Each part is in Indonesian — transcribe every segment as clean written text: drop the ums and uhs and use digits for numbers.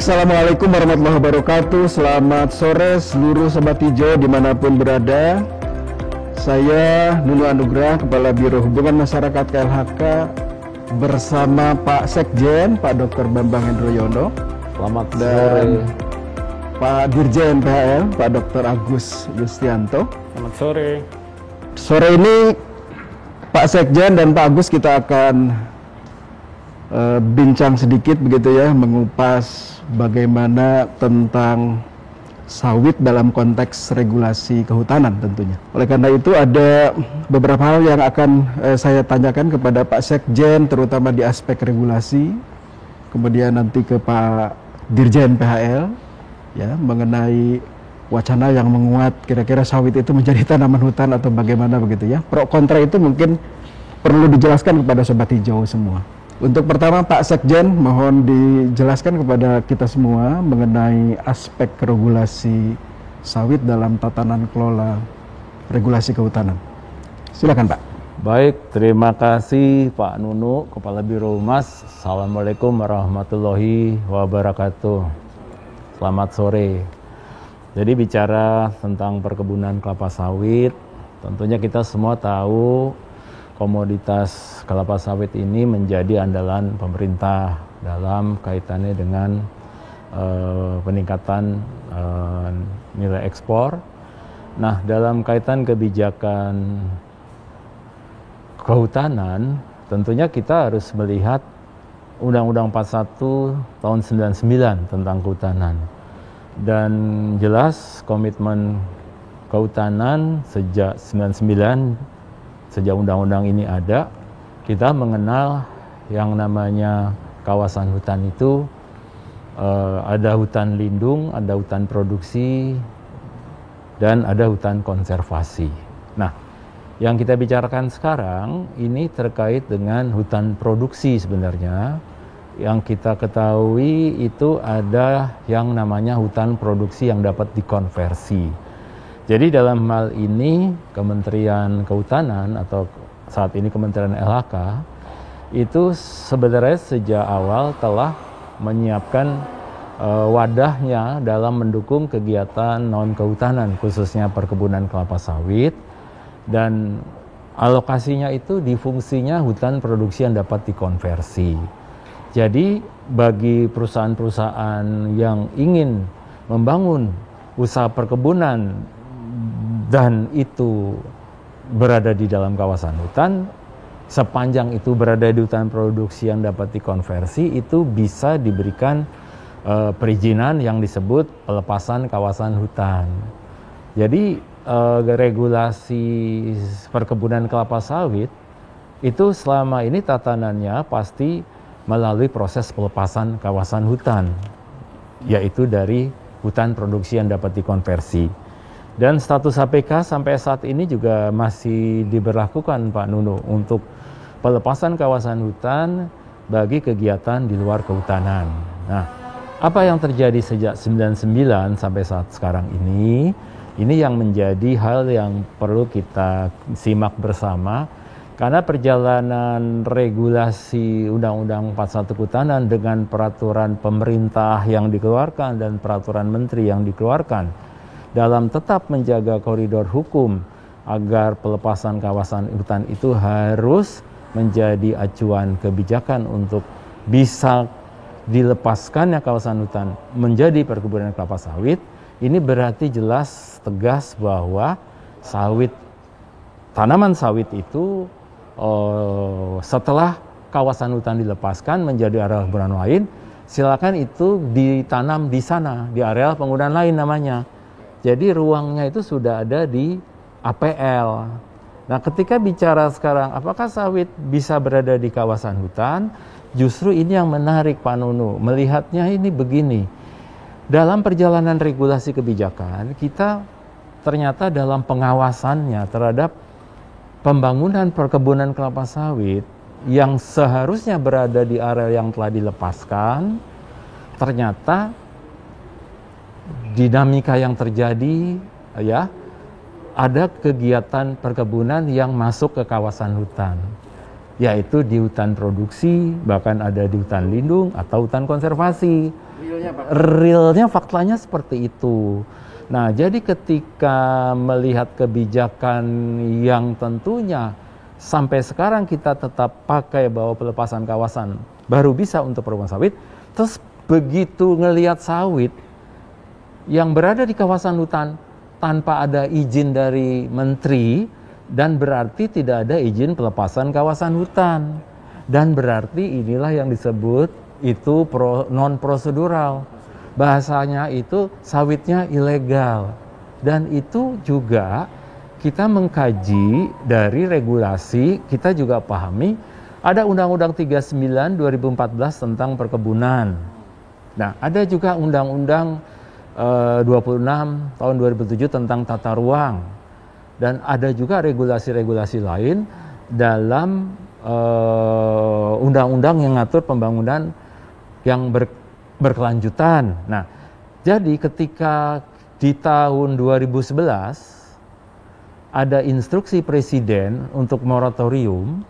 Assalamualaikum warahmatullahi wabarakatuh. Selamat sore seluruh sobat hijau dimanapun berada. Saya Nunu Anugrah, Kepala Biro Hubungan Masyarakat KLHK, bersama Pak Sekjen, Pak Dr. Bambang Hendroyono. Selamat dan sore. Pak Dirjen PHL, Pak Dr. Agus Yustianto. Selamat sore. Sore ini Pak Sekjen dan Pak Agus kita akan bincang sedikit begitu ya, mengupas bagaimana tentang sawit dalam konteks regulasi kehutanan tentunya. Oleh karena itu ada beberapa hal yang akan saya tanyakan kepada Pak Sekjen, terutama di aspek regulasi, kemudian nanti ke Pak Dirjen PHL ya, mengenai wacana yang menguat kira-kira sawit itu menjadi tanaman hutan atau bagaimana begitu ya. Pro kontra itu mungkin perlu dijelaskan kepada sobat hijau semua. Untuk pertama Pak Sekjen, mohon dijelaskan kepada kita semua mengenai aspek regulasi sawit dalam tatanan kelola regulasi kehutanan. Silakan Pak. Baik, terima kasih Pak Nunu, Kepala Biro Humas. Assalamualaikum warahmatullahi wabarakatuh. Selamat sore. Jadi bicara tentang perkebunan kelapa sawit, tentunya kita semua tahu komoditas kelapa sawit ini menjadi andalan pemerintah dalam kaitannya dengan peningkatan nilai ekspor. Nah, dalam kaitan kebijakan kehutanan, tentunya kita harus melihat Undang-Undang 41 tahun 99 tentang kehutanan. Dan jelas komitmen kehutanan sejak 99, sejak undang-undang ini ada, kita mengenal yang namanya kawasan hutan itu ada hutan lindung, ada hutan produksi, dan ada hutan konservasi. Nah, yang kita bicarakan sekarang ini terkait dengan hutan produksi sebenarnya. Yang kita ketahui itu ada yang namanya hutan produksi yang dapat dikonversi. Jadi dalam hal ini Kementerian Kehutanan atau saat ini Kementerian LHK itu sebenarnya sejak awal telah menyiapkan wadahnya dalam mendukung kegiatan non-kehutanan khususnya perkebunan kelapa sawit, dan alokasinya itu di fungsinya hutan produksi yang dapat dikonversi. Jadi bagi perusahaan-perusahaan yang ingin membangun usaha perkebunan dan itu berada di dalam kawasan hutan, sepanjang itu berada di hutan produksi yang dapat dikonversi, itu bisa diberikan perizinan yang disebut pelepasan kawasan hutan. Jadi regulasi perkebunan kelapa sawit itu selama ini tatanannya pasti melalui proses pelepasan kawasan hutan, yaitu dari hutan produksi yang dapat dikonversi. Dan status HPK sampai saat ini juga masih diberlakukan Pak Nunu untuk pelepasan kawasan hutan bagi kegiatan di luar kehutanan. Nah, apa yang terjadi sejak 99 sampai saat sekarang ini yang menjadi hal yang perlu kita simak bersama, karena perjalanan regulasi Undang-Undang 41 Kehutanan dengan peraturan pemerintah yang dikeluarkan dan peraturan menteri yang dikeluarkan dalam tetap menjaga koridor hukum agar pelepasan kawasan hutan itu harus menjadi acuan kebijakan untuk bisa dilepaskannya kawasan hutan menjadi perkebunan kelapa sawit. Ini berarti jelas tegas bahwa tanaman sawit itu setelah kawasan hutan dilepaskan menjadi area perkebunan lain, silakan itu ditanam di sana, di area penggunaan lain namanya. Jadi ruangnya itu sudah ada di APL. Nah, ketika bicara sekarang apakah sawit bisa berada di kawasan hutan, justru ini yang menarik Pak Nunu. Melihatnya ini begini, dalam perjalanan regulasi kebijakan, kita ternyata dalam pengawasannya terhadap pembangunan perkebunan kelapa sawit yang seharusnya berada di area yang telah dilepaskan, ternyata dinamika yang terjadi ya, ada kegiatan perkebunan yang masuk ke kawasan hutan. yaitu di hutan produksi, bahkan ada di hutan lindung atau hutan konservasi. Realnya faktanya seperti itu. Nah, jadi ketika melihat kebijakan yang tentunya sampai sekarang kita tetap pakai bahwa pelepasan kawasan baru bisa untuk perkebunan sawit, terus begitu ngelihat sawit yang berada di kawasan hutan tanpa ada izin dari menteri, dan berarti tidak ada izin pelepasan kawasan hutan, dan berarti inilah yang disebut itu non prosedural, bahasanya itu sawitnya ilegal. Dan itu juga kita mengkaji dari regulasi, kita juga pahami ada Undang-Undang 39 2014 tentang perkebunan. Nah, ada juga Undang-Undang 26 tahun 2007 tentang tata ruang. Dan ada juga regulasi-regulasi lain dalam undang-undang yang mengatur pembangunan yang berkelanjutan. Nah, jadi ketika di tahun 2011 ada instruksi presiden untuk moratorium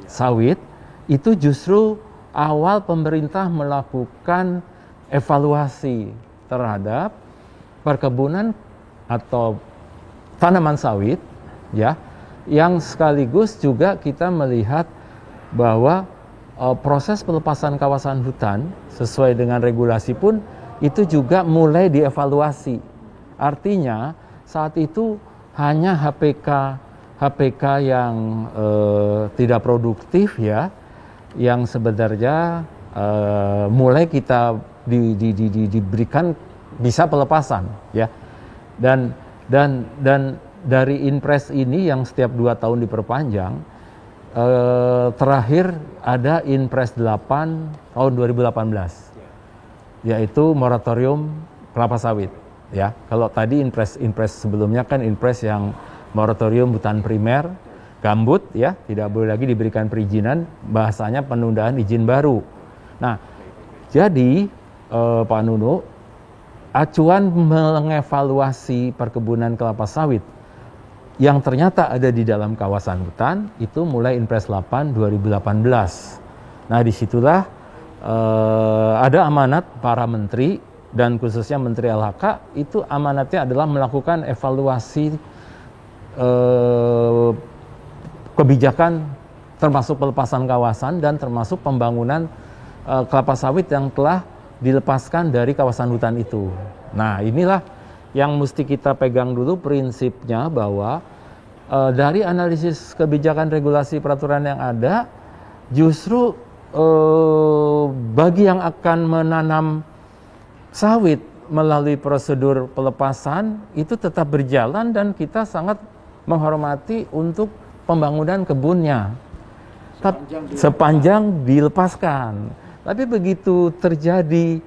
sawit, itu justru awal pemerintah melakukan evaluasi terhadap perkebunan atau tanaman sawit, ya, yang sekaligus juga kita melihat bahwa proses pelepasan kawasan hutan sesuai dengan regulasi pun itu juga mulai dievaluasi. Artinya saat itu hanya HPK yang tidak produktif, ya, yang sebenarnya mulai kita diberikan bisa pelepasan, ya, dan dari Inpres ini yang setiap 2 tahun diperpanjang, terakhir ada Inpres 8 tahun 2018, yaitu moratorium kelapa sawit, ya. Kalau tadi Inpres sebelumnya kan Inpres yang moratorium hutan primer, gambut, ya, tidak boleh lagi diberikan perizinan, bahasanya penundaan izin baru. Nah, jadi Pak Nunu, acuan mengevaluasi perkebunan kelapa sawit yang ternyata ada di dalam kawasan hutan itu mulai Inpres 8 2018. Nah, disitulah ada amanat para menteri dan khususnya Menteri LHK, itu amanatnya adalah melakukan evaluasi kebijakan termasuk pelepasan kawasan dan termasuk pembangunan kelapa sawit yang telah dilepaskan dari kawasan hutan itu. Nah, inilah yang mesti kita pegang dulu prinsipnya, bahwa dari analisis kebijakan regulasi peraturan yang ada, justru bagi yang akan menanam sawit melalui prosedur pelepasan itu tetap berjalan dan kita sangat menghormati untuk pembangunan kebunnya sepanjang dilepaskan. Tapi begitu terjadi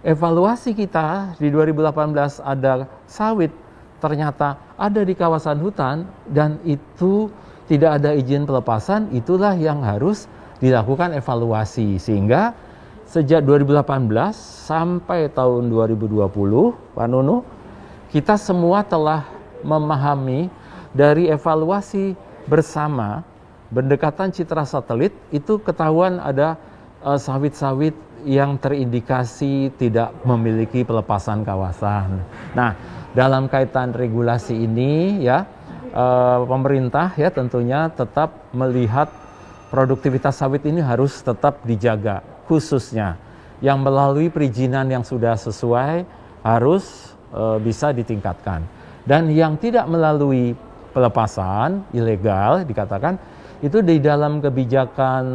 evaluasi kita di 2018 ada sawit ternyata ada di kawasan hutan dan itu tidak ada izin pelepasan, itulah yang harus dilakukan evaluasi. Sehingga sejak 2018 sampai tahun 2020, Pak Nunu, kita semua telah memahami dari evaluasi bersama berdekatan citra satelit, itu ketahuan ada sawit-sawit yang terindikasi tidak memiliki pelepasan kawasan. Nah, dalam kaitan regulasi ini, ya, pemerintah, ya, tentunya tetap melihat produktivitas sawit ini harus tetap dijaga, khususnya yang melalui perizinan yang sudah sesuai harus bisa ditingkatkan, dan yang tidak melalui pelepasan ilegal dikatakan itu di dalam kebijakan.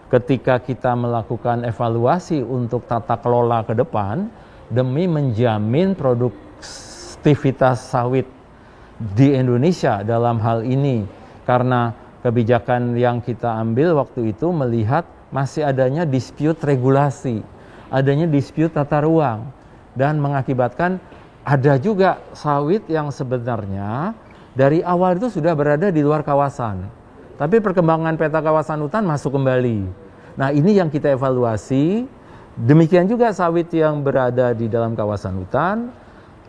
Ketika kita melakukan evaluasi untuk tata kelola ke depan demi menjamin produktivitas sawit di Indonesia dalam hal ini, karena kebijakan yang kita ambil waktu itu melihat masih adanya dispute regulasi, adanya dispute tata ruang, dan mengakibatkan ada juga sawit yang sebenarnya dari awal itu sudah berada di luar kawasan, tapi perkembangan peta kawasan hutan masuk kembali. Nah, ini yang kita evaluasi. Demikian juga sawit yang berada di dalam kawasan hutan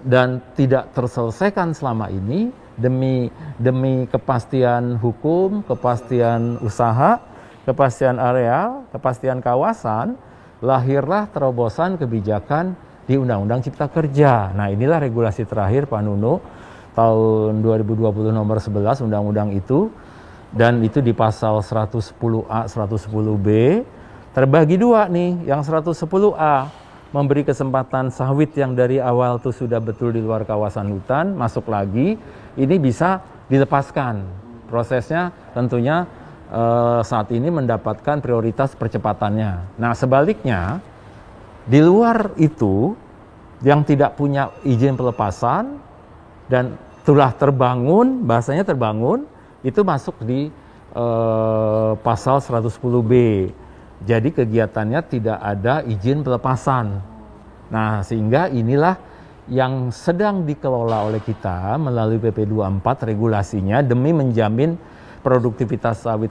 dan tidak terselesaikan selama ini, demi kepastian hukum, kepastian usaha, kepastian areal, kepastian kawasan, lahirlah terobosan kebijakan di Undang-Undang Cipta Kerja. Nah, inilah regulasi terakhir Pak Nunu tahun 2020 nomor 11 Undang-Undang itu, dan itu di pasal 110A, 110B terbagi dua nih. Yang 110A memberi kesempatan sawit yang dari awal tuh sudah betul di luar kawasan hutan masuk lagi, ini bisa dilepaskan. Prosesnya tentunya saat ini mendapatkan prioritas percepatannya. Nah, sebaliknya di luar itu yang tidak punya izin pelepasan dan telah terbangun, bahasanya terbangun, itu masuk di pasal 110B. Jadi kegiatannya tidak ada izin pelepasan. Nah, sehingga inilah yang sedang dikelola oleh kita melalui PP 24 regulasinya demi menjamin produktivitas sawit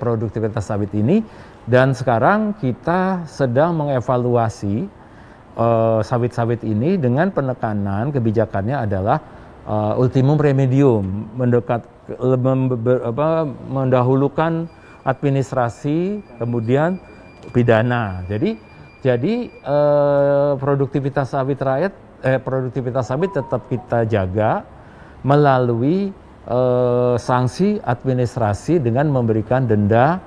produktivitas sawit ini. Dan sekarang kita sedang mengevaluasi sawit-sawit ini dengan penekanan kebijakannya adalah ultimum remedium, mendahulukan administrasi, kemudian pidana. Jadi produktivitas sawit tetap kita jaga melalui sanksi administrasi dengan memberikan denda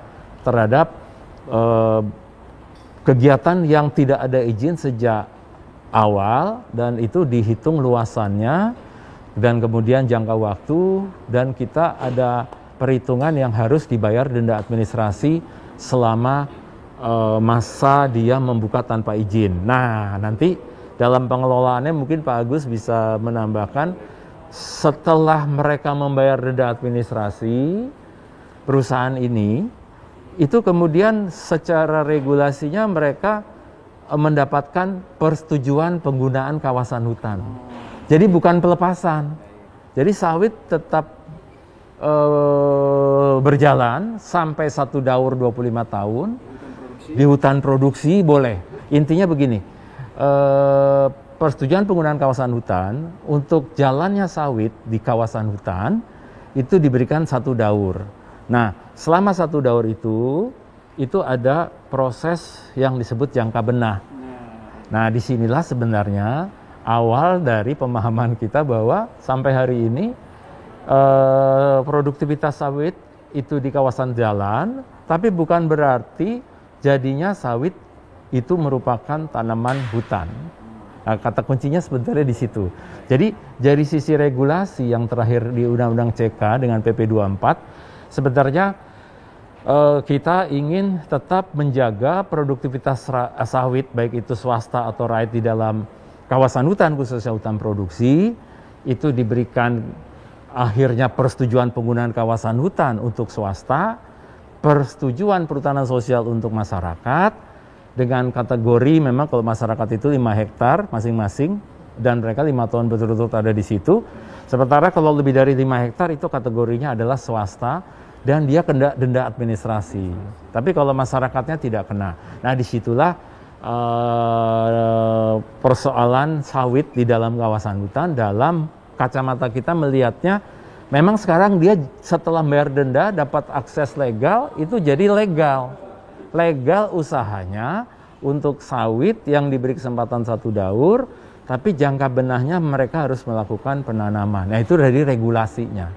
terhadap kegiatan yang tidak ada izin sejak awal, dan itu dihitung luasannya dan kemudian jangka waktu, dan kita ada perhitungan yang harus dibayar denda administrasi selama masa dia membuka tanpa izin. Nah, nanti dalam pengelolaannya mungkin Pak Agus bisa menambahkan, setelah mereka membayar denda administrasi perusahaan ini, itu kemudian secara regulasinya mereka mendapatkan persetujuan penggunaan kawasan hutan. Jadi bukan pelepasan. Jadi sawit tetap berjalan sampai 1 daur 25 tahun. Di hutan produksi boleh. Intinya begini, persetujuan penggunaan kawasan hutan untuk jalannya sawit di kawasan hutan itu diberikan 1 daur. Nah, selama 1 daur itu ada proses yang disebut jangka benah. Nah, disinilah sebenarnya awal dari pemahaman kita bahwa sampai hari ini produktivitas sawit itu di kawasan jalan, tapi bukan berarti jadinya sawit itu merupakan tanaman hutan. Nah, kata kuncinya sebenarnya di situ. Jadi dari sisi regulasi yang terakhir di Undang-Undang CK dengan PP 24, sebenarnya kita ingin tetap menjaga produktivitas sawit, baik itu swasta atau rakyat di dalam kawasan hutan, khususnya hutan produksi, itu diberikan akhirnya persetujuan penggunaan kawasan hutan untuk swasta, persetujuan perhutanan sosial untuk masyarakat, dengan kategori memang kalau masyarakat itu 5 hektar masing-masing, dan mereka 5 tahun betul-betul ada di situ. Sementara kalau lebih dari 5 hektar itu kategorinya adalah swasta, dan dia kena denda administrasi. Tapi kalau masyarakatnya tidak kena. Nah, disitulah persoalan sawit di dalam kawasan hutan. Dalam kacamata kita melihatnya, memang sekarang dia setelah bayar denda dapat akses legal, itu jadi legal. Legal usahanya untuk sawit yang diberi kesempatan 1 daur, tapi jangka benahnya mereka harus melakukan penanaman. Nah, itu dari regulasinya.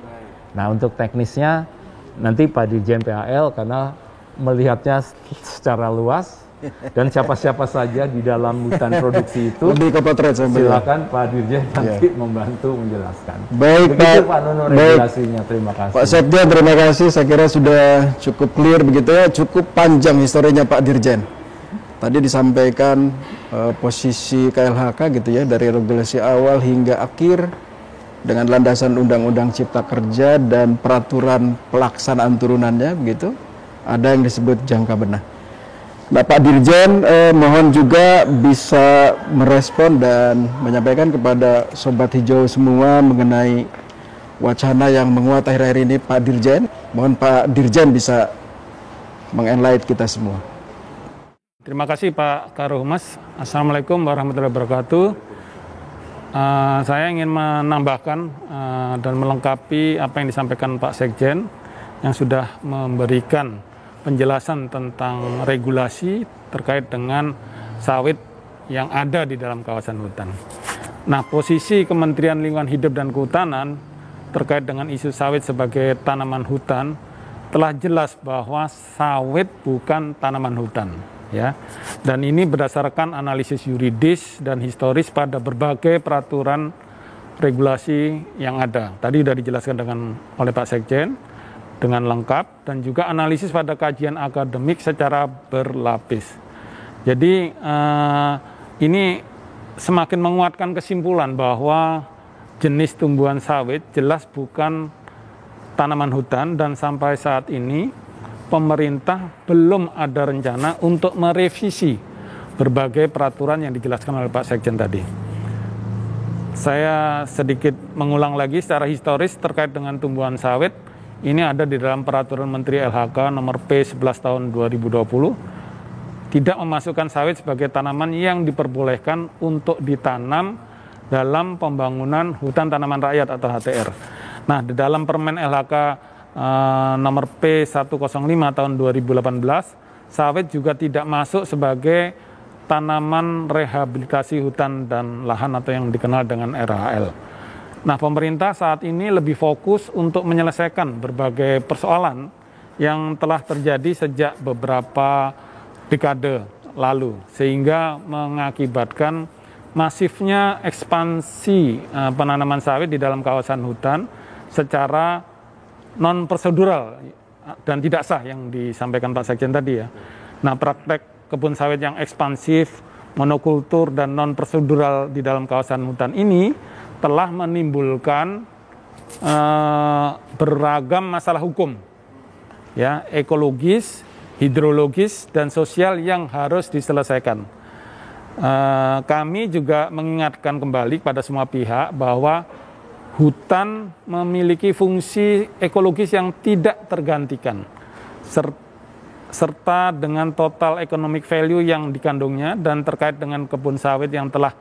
Nah, untuk teknisnya nanti Pak Dirjen PAL karena melihatnya secara luas dan siapa-siapa saja di dalam hutan produksi itu, lebih ke potret, silakan Pak Dirjen nanti membantu menjelaskan. Baik, begitu Pak Nono regulasinya. Terima kasih. Pak Sekjen, terima kasih. Saya kira sudah cukup clear begitu ya, cukup panjang historinya Pak Dirjen. Tadi disampaikan posisi KLHK gitu ya, dari regulasi awal hingga akhir, dengan landasan Undang-Undang Cipta Kerja dan peraturan pelaksanaan turunannya begitu, ada yang disebut jangka benah. Nah, Pak Dirjen mohon juga bisa merespon dan menyampaikan kepada Sobat Hijau semua mengenai wacana yang menguat akhir-akhir ini, Pak Dirjen. Mohon Pak Dirjen bisa mengenlight kita semua. Terima kasih Pak Karuhumas. Assalamualaikum warahmatullahi wabarakatuh. Saya ingin menambahkan dan melengkapi apa yang disampaikan Pak Sekjen yang sudah memberikan penjelasan tentang regulasi terkait dengan sawit yang ada di dalam kawasan hutan. Nah, posisi Kementerian Lingkungan Hidup dan Kehutanan terkait dengan isu sawit sebagai tanaman hutan telah jelas bahwa sawit bukan tanaman hutan. Ya, dan ini berdasarkan analisis yuridis dan historis pada berbagai peraturan regulasi yang ada. Tadi sudah dijelaskan oleh Pak Sekjen dengan lengkap dan juga analisis pada kajian akademik secara berlapis. Jadi ini semakin menguatkan kesimpulan bahwa jenis tumbuhan sawit jelas bukan tanaman hutan dan sampai saat ini pemerintah belum ada rencana untuk merevisi berbagai peraturan yang dijelaskan oleh Pak Sekjen tadi. Saya sedikit mengulang lagi secara historis terkait dengan tumbuhan sawit. Ini ada di dalam Peraturan Menteri LHK nomor P11 tahun 2020. Tidak memasukkan sawit sebagai tanaman yang diperbolehkan untuk ditanam dalam pembangunan hutan tanaman rakyat atau HTR. Nah, di dalam Permen LHK nomor P105 tahun 2018, sawit juga tidak masuk sebagai tanaman rehabilitasi hutan dan lahan atau yang dikenal dengan RHL. Nah, pemerintah saat ini lebih fokus untuk menyelesaikan berbagai persoalan yang telah terjadi sejak beberapa dekade lalu, sehingga mengakibatkan masifnya ekspansi penanaman sawit di dalam kawasan hutan secara non-prosedural dan tidak sah yang disampaikan Pak Sekjen tadi ya. Nah, praktek kebun sawit yang ekspansif, monokultur, dan non-prosedural di dalam kawasan hutan ini telah menimbulkan beragam masalah hukum, ya, ekologis, hidrologis, dan sosial yang harus diselesaikan. Kami juga mengingatkan kembali kepada semua pihak bahwa hutan memiliki fungsi ekologis yang tidak tergantikan, serta dengan total economic value yang dikandungnya dan terkait dengan kebun sawit yang telah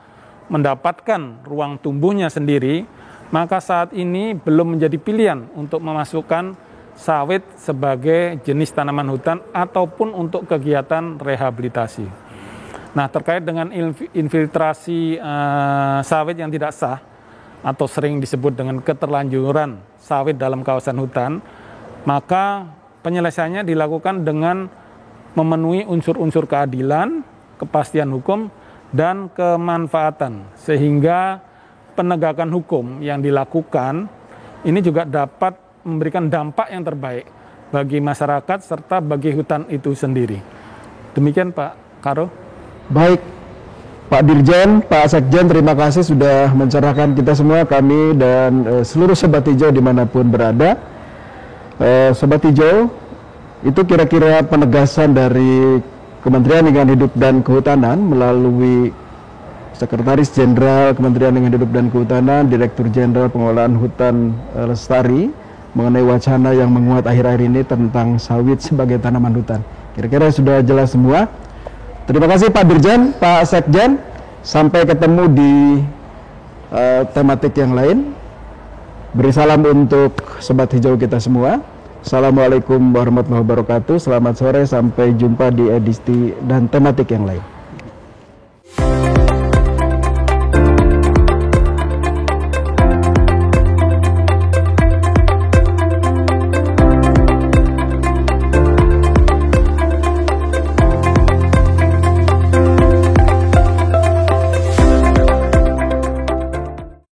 mendapatkan ruang tumbuhnya sendiri, maka saat ini belum menjadi pilihan untuk memasukkan sawit sebagai jenis tanaman hutan ataupun untuk kegiatan rehabilitasi. Nah, terkait dengan infiltrasi sawit yang tidak sah, atau sering disebut dengan keterlanjuran sawit dalam kawasan hutan, maka penyelesaiannya dilakukan dengan memenuhi unsur-unsur keadilan, kepastian hukum, dan kemanfaatan, sehingga penegakan hukum yang dilakukan ini juga dapat memberikan dampak yang terbaik bagi masyarakat serta bagi hutan itu sendiri. Demikian Pak Karo. Baik, Pak Dirjen, Pak Sekjen, terima kasih sudah mencerahkan kita semua, kami dan seluruh Sobat Hijau dimanapun berada. Sobat Hijau, itu kira-kira penegasan dari Kementerian Lingkungan Hidup dan Kehutanan melalui Sekretaris Jenderal Kementerian Lingkungan Hidup dan Kehutanan, Direktur Jenderal Pengelolaan Hutan Lestari, mengenai wacana yang menguat akhir-akhir ini tentang sawit sebagai tanaman hutan. Kira-kira sudah jelas semua. Terima kasih Pak Dirjen, Pak Sekjen. Sampai ketemu di tematik yang lain. Beri salam untuk Sobat Hijau kita semua. Assalamualaikum warahmatullahi wabarakatuh. Selamat sore, sampai jumpa di edisi dan tematik yang lain.